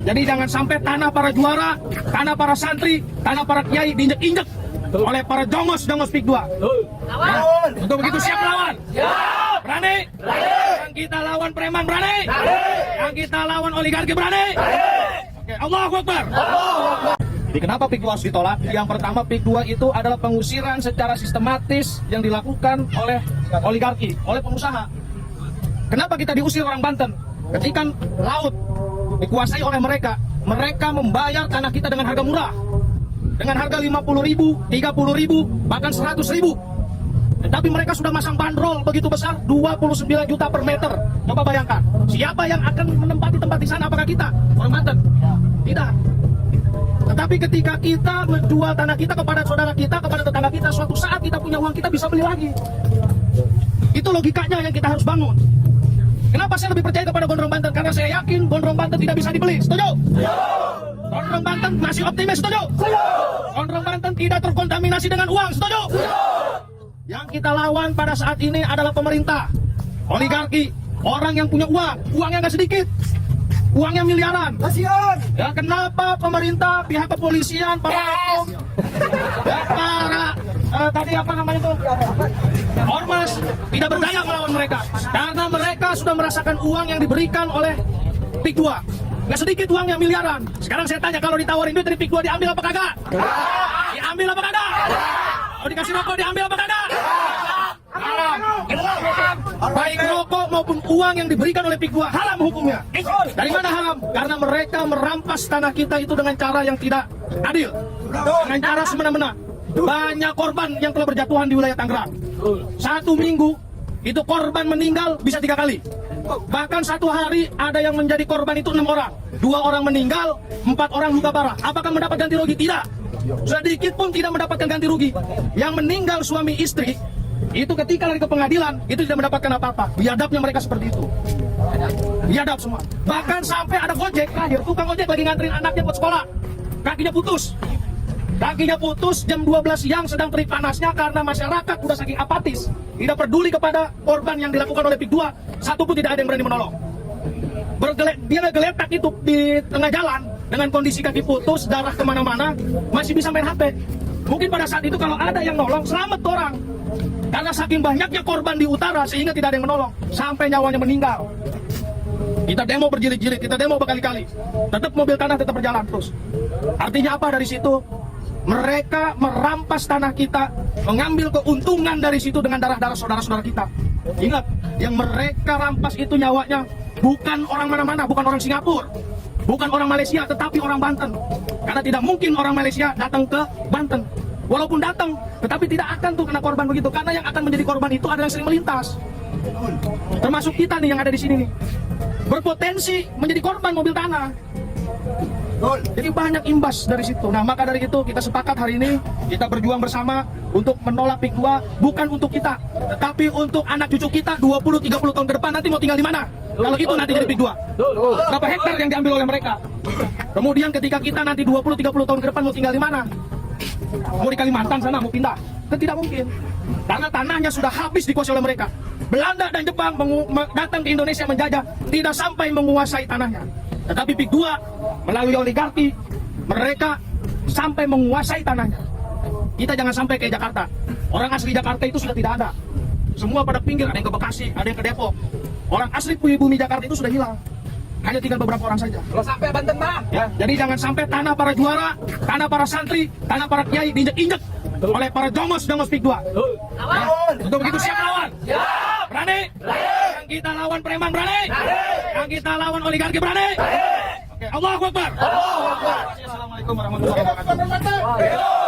Jadi jangan sampai tanah para juara, tanah para santri, tanah para kiai diinjek-injek oleh para jongos PIK 2. Ya, untuk begitu siap melawan? Berani? Yang kita lawan preman berani? Yang kita lawan oligarki berani? Oke, Allahu Akbar. Jadi kenapa PIK 2 harus ditolak? Yang pertama, PIK 2 itu adalah pengusiran secara sistematis yang dilakukan oleh oligarki, oleh pengusaha. Kenapa kita diusir orang Banten? Ketika laut dikuasai oleh mereka, mereka membayar tanah kita dengan harga murah. Dengan harga 50.000, 30.000, bahkan 100.000. Tetapi mereka sudah masang bandrol begitu besar, 29 juta per meter. Coba bayangkan, siapa yang akan menempati tempat di sana? Apakah kita? Orang Banten? Tidak. Tetapi ketika kita menjual tanah kita kepada saudara kita, kepada tetangga kita, suatu saat kita punya uang, kita bisa beli lagi. Itu logikanya yang kita harus bangun. Kenapa saya lebih percaya kepada Gondrong Banten? Karena saya yakin Gondrong Banten tidak bisa dibeli. Setuju? Gondrong Banten masih optimis. Setuju? Gondrong Banten tidak terkontaminasi dengan uang. Setuju? Yang kita lawan pada saat ini adalah pemerintah, oligarki, orang yang punya uang, uangnya nggak sedikit, uangnya miliaran. Kasihan. Ya, kenapa pemerintah, pihak kepolisian, para hukum, ya, para tadi apa namanya itu, ormas tidak berdaya melawan mereka, karena mereka sudah merasakan uang yang diberikan oleh PIK 2. Nggak sedikit uangnya, miliaran. Sekarang saya tanya, kalau ditawarin duit dari PIK 2 diambil apa kagak? Diambil apa kagak? Kalau dikasih rokok diambil apa kagak? Baik rokok maupun uang yang diberikan oleh PIK 2 haram hukumnya. Dari mana haram? Karena mereka merampas tanah kita itu dengan cara yang tidak adil, dengan cara semena-mena. Banyak korban yang telah berjatuhan di wilayah Tangerang. Satu minggu itu korban meninggal bisa 3 kali. Bahkan satu hari ada yang menjadi korban itu 6 orang. 2 orang meninggal, 4 orang luka parah. Apakah mendapat ganti rugi? Tidak. Sedikit pun tidak mendapatkan ganti rugi. Yang meninggal suami istri itu ketika lari ke pengadilan itu tidak mendapatkan apa-apa. Biadabnya mereka seperti itu. Biadab semua. Bahkan sampai ada Gojek terakhir, tukang ojek lagi nganterin anaknya buat sekolah, kakinya putus. Kakinya putus jam 12 siang, sedang terik panasnya karena masyarakat sudah saking apatis, tidak peduli kepada korban yang dilakukan oleh PIK 2. Satu pun tidak ada yang berani menolong. Dia geletak itu di tengah jalan dengan kondisi kaki putus, darah kemana-mana, masih bisa main HP. Mungkin pada saat itu kalau ada yang nolong, selamat orang. Karena saking banyaknya korban di utara sehingga tidak ada yang menolong, sampai nyawanya meninggal. Kita demo berjilid-jilid, kita demo berkali-kali, tetap mobil tanah tetap berjalan terus. Artinya apa dari situ? Mereka merampas tanah kita, mengambil keuntungan dari situ dengan darah-darah saudara-saudara kita. Ingat, yang mereka rampas itu nyawanya bukan orang mana-mana, bukan orang Singapura, bukan orang Malaysia, tetapi orang Banten. Karena tidak mungkin orang Malaysia datang ke Banten. Walaupun datang, tetapi tidak akan tuh kena korban begitu. Karena yang akan menjadi korban itu adalah yang sering melintas. Termasuk kita nih yang ada di sini nih, berpotensi menjadi korban mobil tanah. Jadi banyak imbas dari situ. Nah, maka dari itu kita sepakat hari ini kita berjuang bersama untuk menolak PIK 2, bukan untuk kita, tetapi untuk anak cucu kita 20-30 tahun ke depan nanti mau tinggal di mana? Kalau itu nanti jadi PIK 2. Berapa hektar yang diambil oleh mereka? Kemudian ketika kita nanti 20-30 tahun ke depan mau tinggal di mana? Mau di Kalimantan sana, mau pindah? Kan tidak mungkin. Karena tanahnya sudah habis dikuasai oleh mereka. Belanda dan Jepang datang ke Indonesia menjajah, tidak sampai menguasai tanahnya. Tetapi PIK 2 melalui oligarki, mereka sampai menguasai tanahnya. Kita jangan sampai kayak Jakarta. Orang asli Jakarta itu sudah tidak ada. Semua pada pinggir, ada yang ke Bekasi, ada yang ke Depok. Orang asli bumi Jakarta itu sudah hilang. Hanya tinggal beberapa orang saja. Kalau sampai Banten mah, ya, jadi jangan sampai tanah para juara, tanah para santri, tanah para kiai diinjek-injek oleh para jongos PIK 2. Ya, untuk begitu siap melawan? Berani? Yang kita lawan preman berani? Yang kita lawan oligarki berani? Oke, Allahu Akbar. Assalamualaikum warahmatullahi wabarakatuh.